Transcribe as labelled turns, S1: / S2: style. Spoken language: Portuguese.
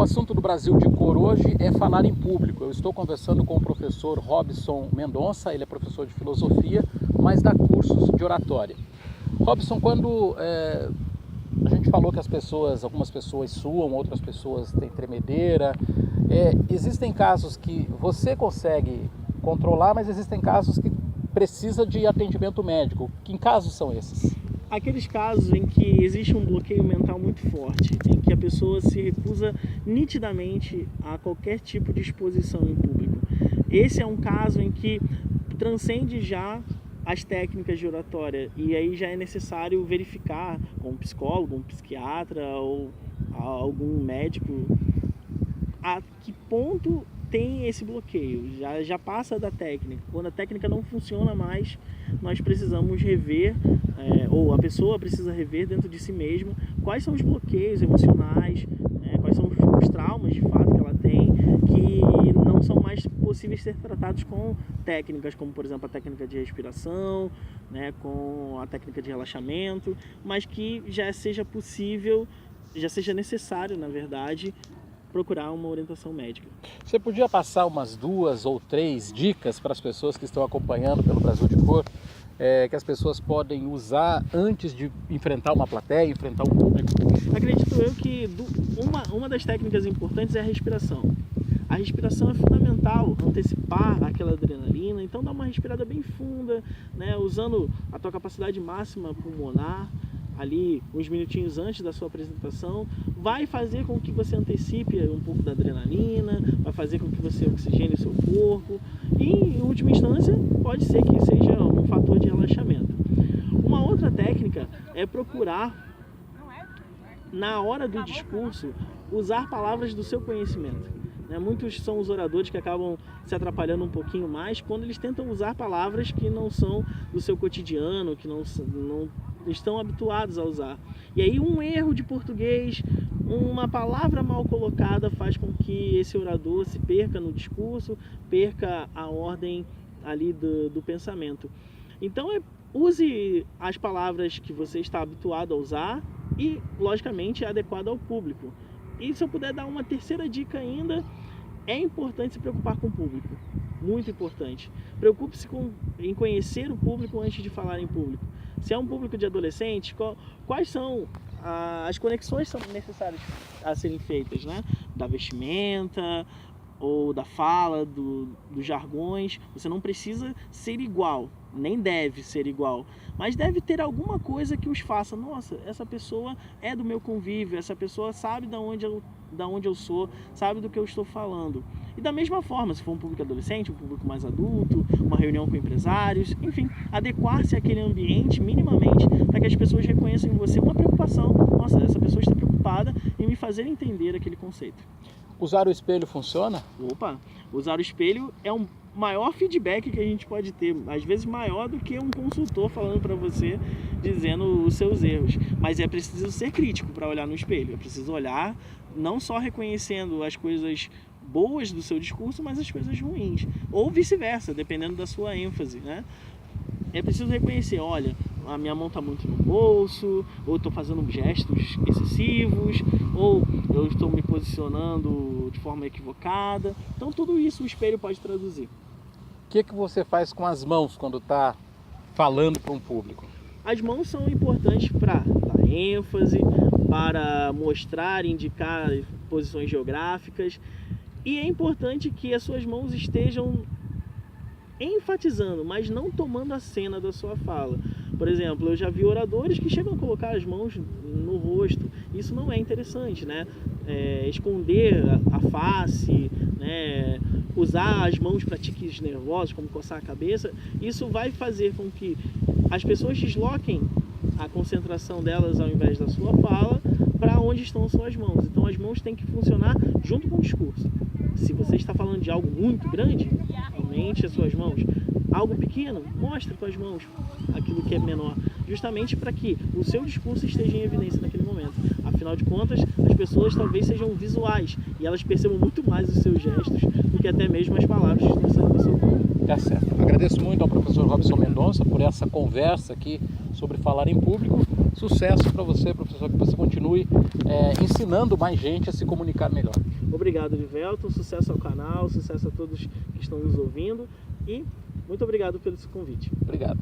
S1: O assunto do Brasil de Cor hoje é falar em público. Eu estou conversando com o professor Robson Mendonça, ele é professor de filosofia, mas dá cursos de oratória. Robson, quando a gente falou que algumas pessoas suam, outras pessoas têm tremedeira, existem casos que você consegue controlar, mas existem casos que precisa de atendimento médico. Que casos são esses?
S2: Aqueles casos em que existe um bloqueio mental muito forte, em que a pessoa se recusa nitidamente a qualquer tipo de exposição em público. Esse é um caso em que transcende já as técnicas de oratória e aí já é necessário verificar com um psicólogo, um psiquiatra ou algum médico a que ponto tem esse bloqueio, já passa da técnica. Quando a técnica não funciona mais, nós precisamos rever, ou a pessoa precisa rever dentro de si mesma quais são os bloqueios emocionais, quais são os traumas de fato que ela tem, que não são mais possíveis ser tratados com técnicas, como por exemplo a técnica de respiração, com a técnica de relaxamento, mas que já seja possível, já seja necessário, na verdade, procurar uma orientação médica.
S1: Você podia passar umas 2 ou 3 dicas para as pessoas que estão acompanhando pelo Brasil de Cor, que as pessoas podem usar antes de enfrentar uma plateia, enfrentar um público?
S2: Acredito eu que uma das técnicas importantes é a respiração. A respiração é fundamental, antecipar aquela adrenalina, então dá uma respirada bem funda, usando a tua capacidade máxima pulmonar, ali uns minutinhos antes da sua apresentação, vai fazer com que você antecipe um pouco da adrenalina, vai fazer com que você oxigene o seu corpo e, em última instância, pode ser que seja um fator de relaxamento. Uma outra técnica é procurar, na hora do discurso, usar palavras do seu conhecimento. Muitos são os oradores que acabam se atrapalhando um pouquinho mais quando eles tentam usar palavras que não são do seu cotidiano, que não estão habituados a usar. E aí um erro de português, uma palavra mal colocada faz com que esse orador se perca no discurso, perca a ordem ali do pensamento. Então use as palavras que você está habituado a usar e, logicamente, adequado ao público. E se eu puder dar uma terceira dica ainda, é importante se preocupar com o público. Muito importante. Preocupe-se em conhecer o público antes de falar em público. Se é um público de adolescentes, quais são as conexões que são necessárias a serem feitas, da vestimenta ou da fala, dos jargões. Você não precisa ser igual, nem deve ser igual, mas deve ter alguma coisa que os faça. Nossa, essa pessoa é do meu convívio, essa pessoa sabe da onde eu sou, sabe do que eu estou falando. E da mesma forma, se for um público adolescente, um público mais adulto, uma reunião com empresários, enfim, adequar-se àquele ambiente minimamente para que as pessoas reconheçam em você uma preocupação. Nossa, essa pessoa está preocupada em me fazer entender aquele conceito.
S1: Usar o espelho funciona?
S2: Usar o espelho é um maior feedback que a gente pode ter, às vezes maior do que um consultor falando para você, dizendo os seus erros. Mas é preciso ser crítico para olhar no espelho, é preciso olhar não só reconhecendo as coisas boas do seu discurso, mas as coisas ruins, ou vice-versa, dependendo da sua ênfase, É preciso reconhecer, olha, a minha mão está muito no bolso, ou estou fazendo gestos excessivos, ou eu estou me posicionando de forma equivocada. Então tudo isso o espelho pode traduzir.
S1: O que você faz com as mãos quando está falando para um público?
S2: As mãos são importantes para dar ênfase, para mostrar, indicar posições geográficas, e é importante que as suas mãos estejam enfatizando, mas não tomando a cena da sua fala. Por exemplo, eu já vi oradores que chegam a colocar as mãos no rosto. Isso não é interessante, esconder a face, usar as mãos para tiques nervosos, como coçar a cabeça. Isso vai fazer com que as pessoas desloquem a concentração delas ao invés da sua fala para onde estão suas mãos. Então as mãos têm que funcionar junto com o discurso. Se você está falando de algo muito grande, aumente as suas mãos. Algo pequeno, mostre com as mãos aquilo que é menor, justamente para que o seu discurso esteja em evidência naquele momento. Afinal de contas, as pessoas talvez sejam visuais e elas percebam muito mais os seus gestos do que até mesmo as palavras que estão saindo do seu corpo.
S1: Tá certo. Agradeço muito ao professor Robson Mendonça por essa conversa aqui sobre falar em público. Sucesso para você, professor, que você continue ensinando mais gente a se comunicar melhor.
S2: Obrigado, Livelton. Sucesso ao canal, sucesso a todos que estão nos ouvindo e muito obrigado pelo seu convite.
S1: Obrigado.